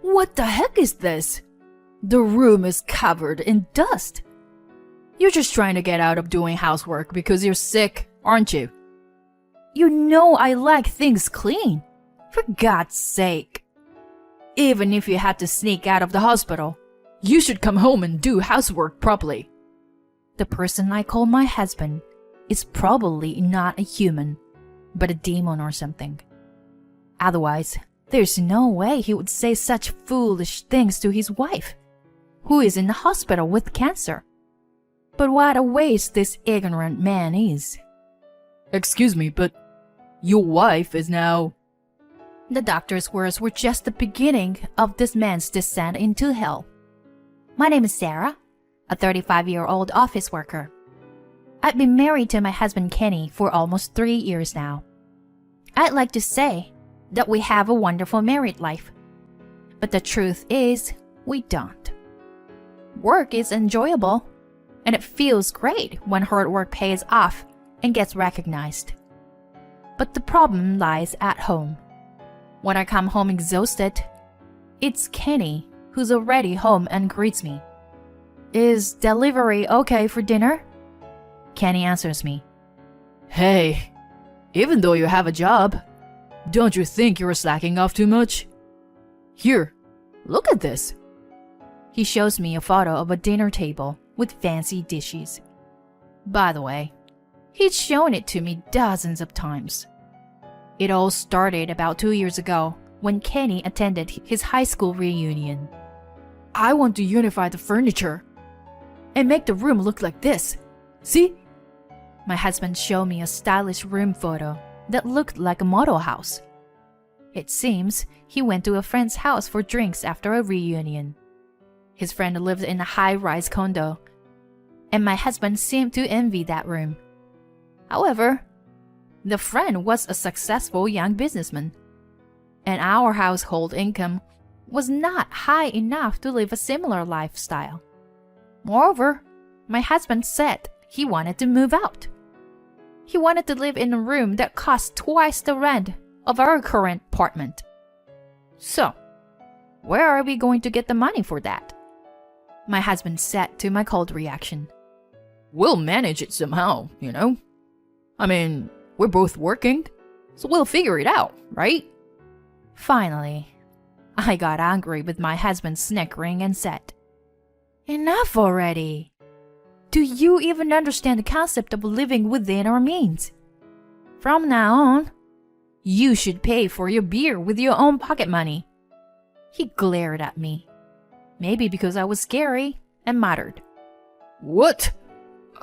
What the heck is this? The room is covered in dust. You're just trying to get out of doing housework because you're sick, aren't you? You know I like things clean. For God's sake. Even if you had to sneak out of the hospital, you should come home and do housework properly. The person I call my husband is probably not a human, but a demon or something. Otherwise, there's no way he would say such foolish things to his wife, who is in the hospital with cancer. But what a waste this ignorant man is. Excuse me, but your wife is now... The doctor's words were just the beginning of this man's descent into hell. My name is Sarah, a 35-year-old office worker. I've been married to my husband Kenny for almost 3 years now. I'd like to say that we have a wonderful married life, but the truth is we don't. Work is enjoyable, and it feels great when hard work pays off and gets recognized. But the problem lies at home. When I come home exhausted, it's Kenny who's already home and greets me. Is delivery okay for dinner? Kenny answers me. Hey, even though you have a job, don't you think you're slacking off too much? Here, look at this. He shows me a photo of a dinner table with fancy dishes. By the way, he's shown it to me dozens of times. It all started about 2 years ago when Kenny attended his high school reunion. I want to unify the furniture and make the room look like this. See? My husband showed me a stylish room photo that looked like a model house. It seems he went to a friend's house for drinks after a reunion. His friend lived in a high-rise condo, and my husband seemed to envy that room. However, the friend was a successful young businessman, and our household income was not high enough to live a similar lifestyle. Moreover, my husband said he wanted to move out. He wanted to live in a room that cost twice the rent of our current apartment. So, where are we going to get the money for that? My husband said to my cold reaction. We'll manage it somehow, you know? I mean, we're both working, so we'll figure it out, right? Finally, I got angry with my husband snickering and said, Enough already! Do you even understand the concept of living within our means? From now on, you should pay for your beer with your own pocket money. He glared at me, maybe because I was scary, and muttered, What?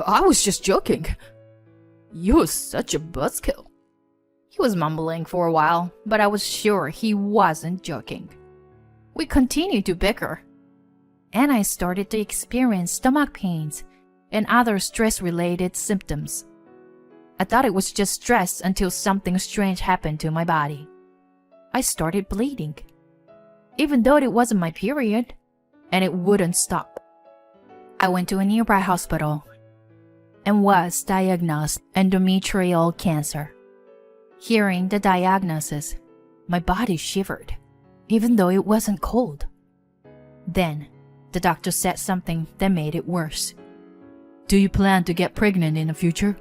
I was just joking. You're such a buzzkill. He was mumbling for a while, but I was sure he wasn't joking. We continued to bicker, and I started to experience stomach pains and other stress-related symptoms. I thought it was just stress until something strange happened to my body. I started bleeding, even though it wasn't my period, and it wouldn't stop. I went to a nearby hospital and was diagnosed endometrial cancer. Hearing the diagnosis, my body shivered, even though it wasn't cold. Then, the doctor said something that made it worse. Do you plan to get pregnant in the future?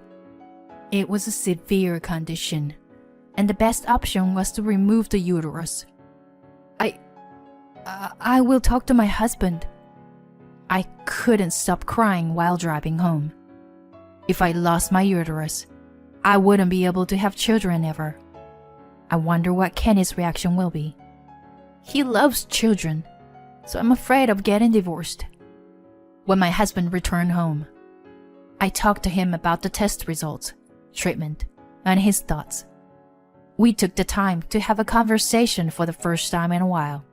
It was a severe condition, and the best option was to remove the uterus. I will talk to my husband. I couldn't stop crying while driving home. If I lost my uterus, I wouldn't be able to have children ever. I wonder what Kenny's reaction will be. He loves children, so I'm afraid of getting divorced. When my husband returned home, I talked to him about the test results, treatment, and his thoughts. We took the time to have a conversation for the first time in a while.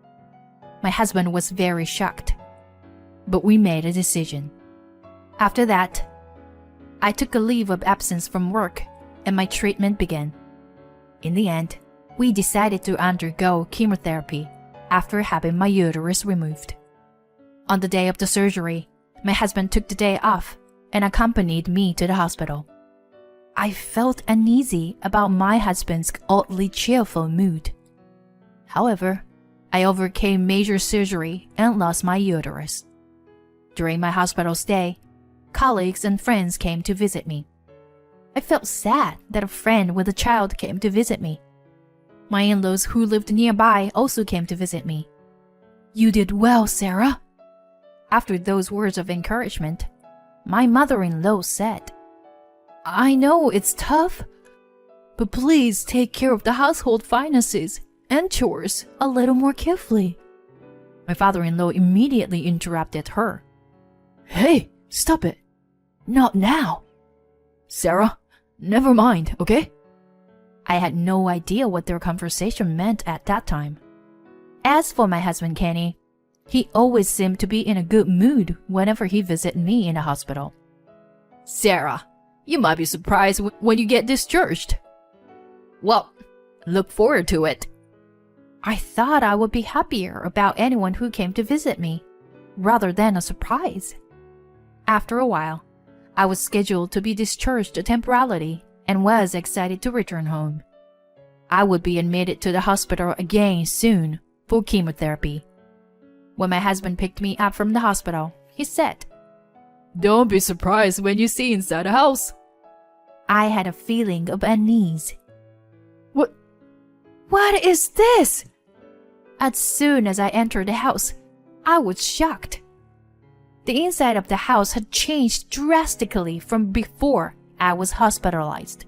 My husband was very shocked, but we made a decision. After that, I took a leave of absence from work and my treatment began. In the end, we decided to undergo chemotherapy after having my uterus removed. On the day of the surgery, my husband took the day off and accompanied me to the hospital. I felt uneasy about my husband's oddly cheerful mood. However, I overcame major surgery and lost my uterus. During my hospital stay, colleagues and friends came to visit me. I felt sad that a friend with a child came to visit me. My in-laws who lived nearby also came to visit me. "You did well, Sarah." After those words of encouragement, my mother-in-law said, "I know it's tough, but please take care of the household finances and chores a little more carefully." My father-in-law immediately interrupted her. "Hey, stop it. Not now. Sarah, never mind, okay?" I had no idea what their conversation meant at that time. As for my husband Kenny, he always seemed to be in a good mood whenever he visited me in the hospital. "Sarah, you might be surprised when you get discharged." "Well, look forward to it." I thought I would be happier about anyone who came to visit me, rather than a surprise. After a while, I was scheduled to be discharged temporarily and was excited to return home. I would be admitted to the hospital again soon for chemotherapy. When my husband picked me up from the hospital, he said, "Don't be surprised when you see inside the house." I had a feeling of unease. What is this?" As soon as I entered the house, I was shocked. The inside of the house had changed drastically from before I was hospitalized.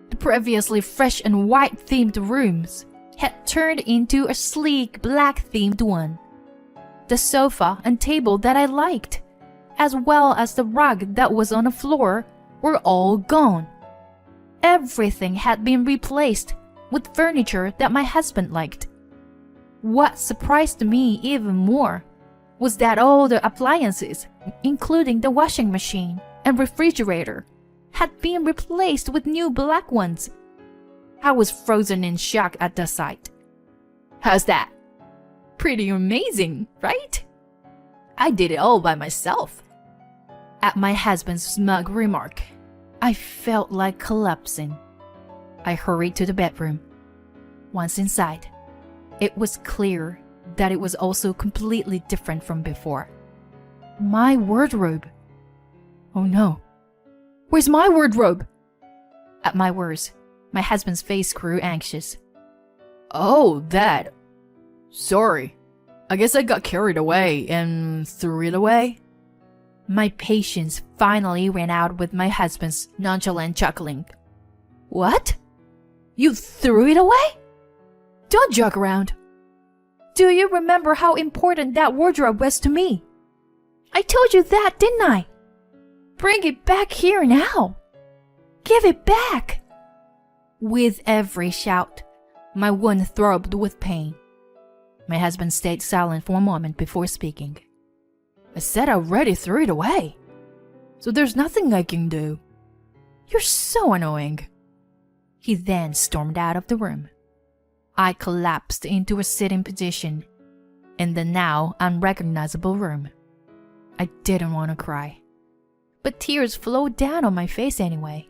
The previously fresh and white-themed rooms had turned into a sleek black-themed one. The sofa and table that I liked, as well as the rug that was on the floor, were all gone. Everything had been replaced with furniture that my husband liked. What surprised me even more was that all the appliances, including the washing machine and refrigerator, had been replaced with new black ones. I was frozen in shock at the sight. How's that? Pretty amazing, right? I did it all by myself. At my husband's smug remark, I felt like collapsing. I hurried to the bedroom. Once inside, it was clear that it was also completely different from before. My wardrobe. Oh no. Where's my wardrobe? At my words, my husband's face grew anxious. Oh, that. Sorry. I guess I got carried away and threw it away. My patience finally ran out with my husband's nonchalant chuckling. What? You threw it away? Don't joke around. Do you remember how important that wardrobe was to me? I told you that, didn't I? Bring it back here now. Give it back. With every shout, my wound throbbed with pain. My husband stayed silent for a moment before speaking. I said I already threw it away, so there's nothing I can do. You're so annoying. He then stormed out of the room. I collapsed into a sitting position in the now unrecognizable room. I didn't want to cry, but tears flowed down on my face anyway.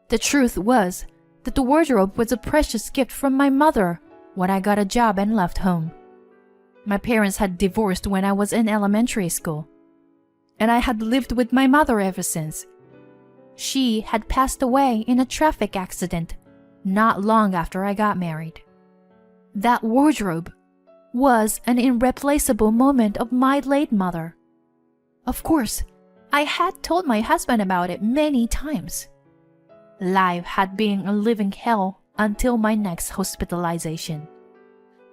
The truth was that the wardrobe was a precious gift from my mother when I got a job and left home. My parents had divorced when I was in elementary school, and I had lived with my mother ever since. She had passed away in a traffic accident not long after I got married. That wardrobe was an irreplaceable moment of my late mother. Of course, I had told my husband about it many times. Life had been a living hell until my next hospitalization.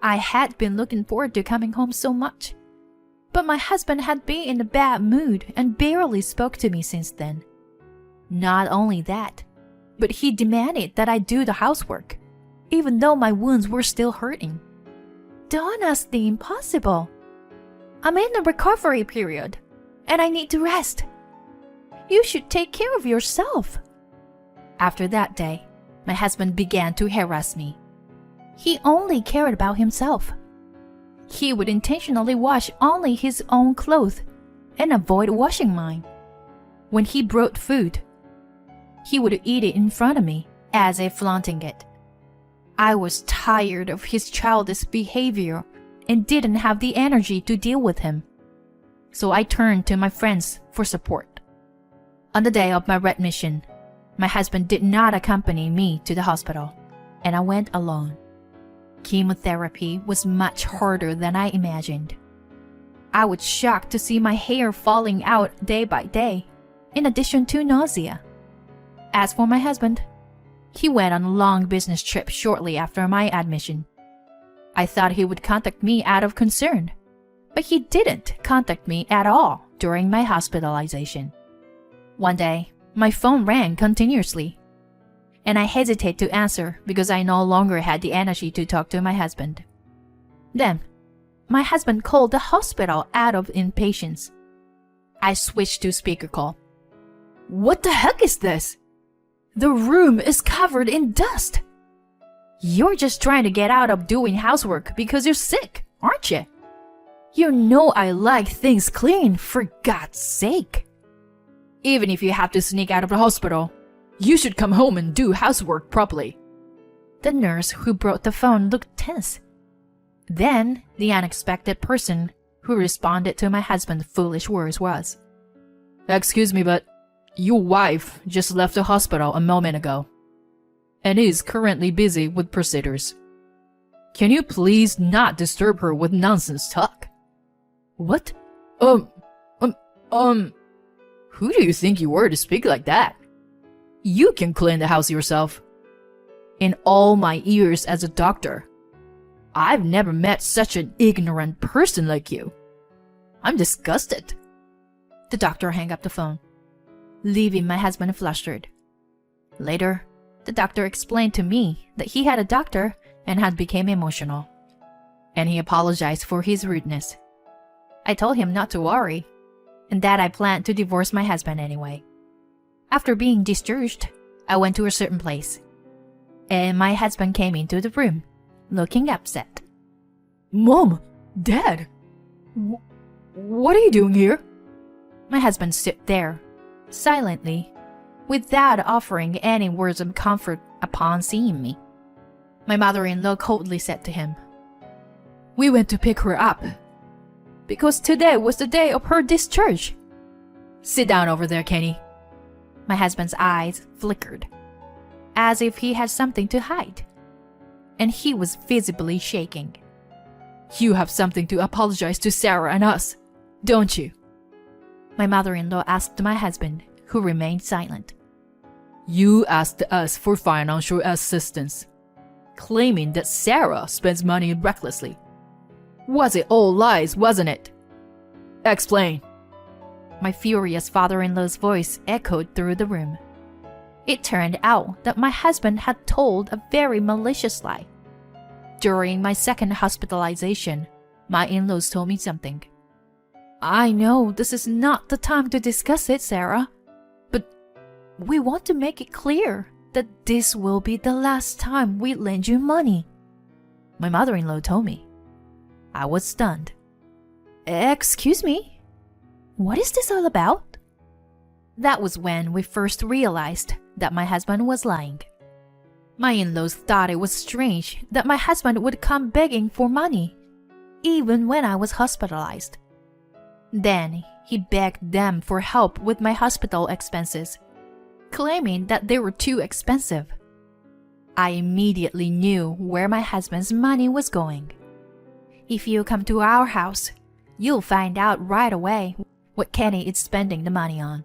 I had been looking forward to coming home so much, but my husband had been in a bad mood and barely spoke to me since then. Not only that, but he demanded that I do the housework, even though my wounds were still hurting. Don't ask the impossible. I'm in a recovery period, and I need to rest. You should take care of yourself. After that day, my husband began to harass me. He only cared about himself. He would intentionally wash only his own clothes and avoid washing mine. When he brought food, he would eat it in front of me as if flaunting it. I was tired of his childish behavior and didn't have the energy to deal with him. So I turned to my friends for support. On the day of my readmission, my husband did not accompany me to the hospital, and I went alone. Chemotherapy was much harder than I imagined. I was shocked to see my hair falling out day by day, in addition to nausea. As for my husband, he went on a long business trip shortly after my admission. I thought he would contact me out of concern, but he didn't contact me at all during my hospitalization. One day, my phone rang continuously, and I hesitated to answer because I no longer had the energy to talk to my husband. Then, my husband called the hospital out of impatience. I switched to speaker call. "What the heck is this? The room is covered in dust. You're just trying to get out of doing housework because you're sick, aren't you? You know I like things clean, for God's sake. Even if you have to sneak out of the hospital, you should come home and do housework properly." The nurse who brought the phone looked tense. Then, the unexpected person who responded to my husband's foolish words was, "Excuse me, but your wife just left the hospital a moment ago and is currently busy with procedures. Can you please not disturb her with nonsense talk?" "What? Who do you think you are to speak like that? You can clean the house yourself. In all my years as a doctor, I've never met such an ignorant person like you. I'm disgusted." The doctor hung up the phone, leaving my husband flustered. Later, the doctor explained to me that he had a doctor and had become emotional, and he apologized for his rudeness. I told him not to worry, and that I planned to divorce my husband anyway. After being discharged, I went to a certain place, and my husband came into the room, looking upset. "Mom, Dad, what are you doing here?" My husband stood there, silently, without offering any words of comfort upon seeing me. My mother-in-law coldly said to him, "We went to pick her up, because today was the day of her discharge. Sit down over there, Kenny." My husband's eyes flickered, as if he had something to hide, and he was visibly shaking. "You have something to apologize to Sarah and us, don't you?" My mother-in-law asked my husband, who remained silent. "You asked us for financial assistance, claiming that Sarah spends money recklessly. Was it all lies, wasn't it? Explain." My furious father-in-law's voice echoed through the room. It turned out that my husband had told a very malicious lie. During my second hospitalization, my in-laws told me something. "I know this is not the time to discuss it, Sarah, but we want to make it clear that this will be the last time we lend you money," my mother-in-law told me. I was stunned. "Excuse me? What is this all about?" That was when we first realized that my husband was lying. My in-laws thought it was strange that my husband would come begging for money, even when I was hospitalized. Then he begged them for help with my hospital expenses, claiming that they were too expensive. I immediately knew where my husband's money was going. "If you come to our house, you'll find out right away what Kenny is spending the money on,"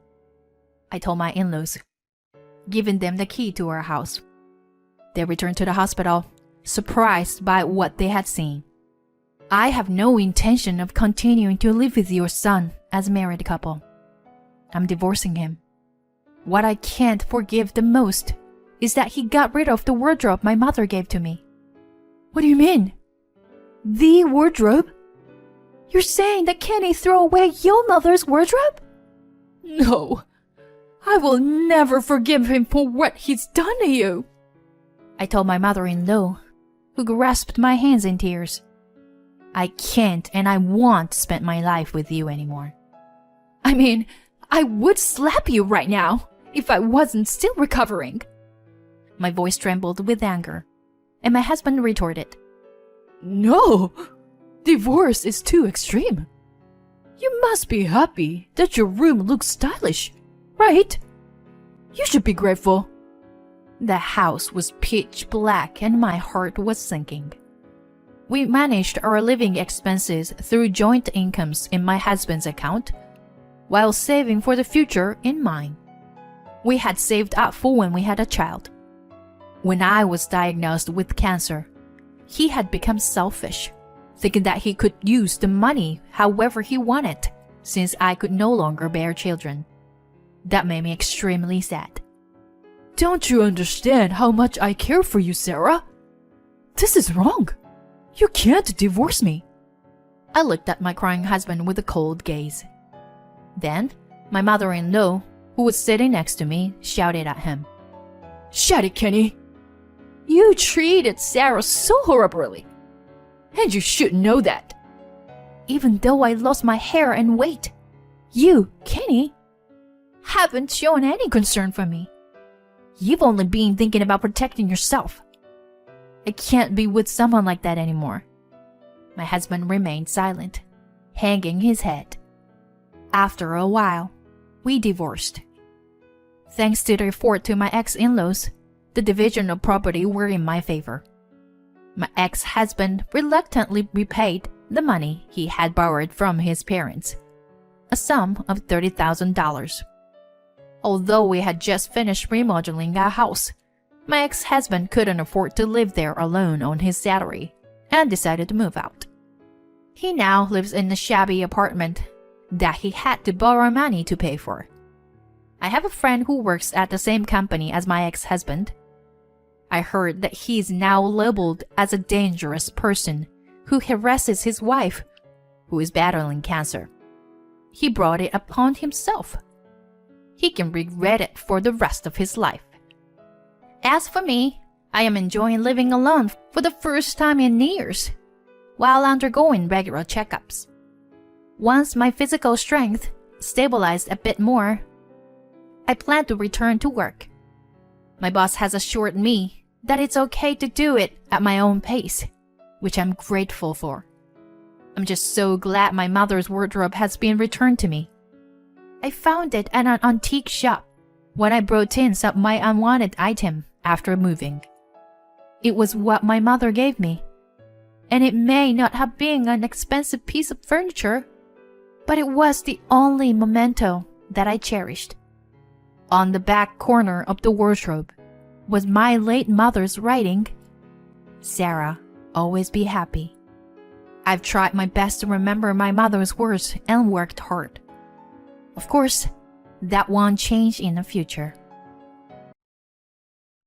I told my in-laws, giving them the key to our house. They returned to the hospital, surprised by what they had seen. "I have no intention of continuing to live with your son as a married couple. I'm divorcing him. What I can't forgive the most is that he got rid of the wardrobe my mother gave to me." "What do you mean? The wardrobe? You're saying that Kenny threw away your mother's wardrobe?" "No, I will never forgive him for what he's done to you," I told my mother-in-law, who grasped my hands in tears. "I can't and I won't spend my life with you anymore. I mean, I would slap you right now if I wasn't still recovering." My voice trembled with anger, and my husband retorted, "No, Divorce is too extreme. You must be happy that your room looks stylish, right? You should be grateful. The house was pitch black and my heart was sinking. We managed our living expenses through joint incomes in my husband's account, while saving for the future in mine. We had saved up for when we had a child. When I was diagnosed with cancer, he had become selfish, thinking that he could use the money however he wanted, since I could no longer bear children. That made me extremely sad. Don't you understand how much I care for you, Sarah? This is wrong. You can't divorce me. I looked at my crying husband with a cold gaze. Then, my mother-in-law, who was sitting next to me, shouted at him. Shut it, Kenny. You treated Sarah so horribly. And you should know that. Even though I lost my hair and weight, you, Kenny, haven't shown any concern for me. You've only been thinking about protecting yourself. I can't be with someone like that anymore. My husband remained silent, hanging his head. After a while, we divorced. Thanks to the effort to my ex-in-laws, the division of property were in my favor. My ex-husband reluctantly repaid the money he had borrowed from his parents, a sum of $30,000. Although we had just finished remodeling our house, my ex-husband couldn't afford to live there alone on his salary and decided to move out. He now lives in a shabby apartment that he had to borrow money to pay for. I have a friend who works at the same company as my ex-husband. I heard that he is now labeled as a dangerous person who harasses his wife, who is battling cancer. He brought it upon himself. He can regret it for the rest of his life. As for me, I am enjoying living alone for the first time in years, while undergoing regular checkups. Once my physical strength stabilized a bit more, I plan to return to work. My boss has assured me that it's okay to do it at my own pace, which I'm grateful for. I'm just so glad my mother's wardrobe has been returned to me. I found it at an antique shop when I brought in some of my unwanted item after moving. It was what my mother gave me, and it may not have been an expensive piece of furniture, but it was the only memento that I cherished. On the back corner of the wardrobe was my late mother's writing, "Sarah, always be happy." I've tried my best to remember my mother's words and worked hard. Of course, that won't change in the future.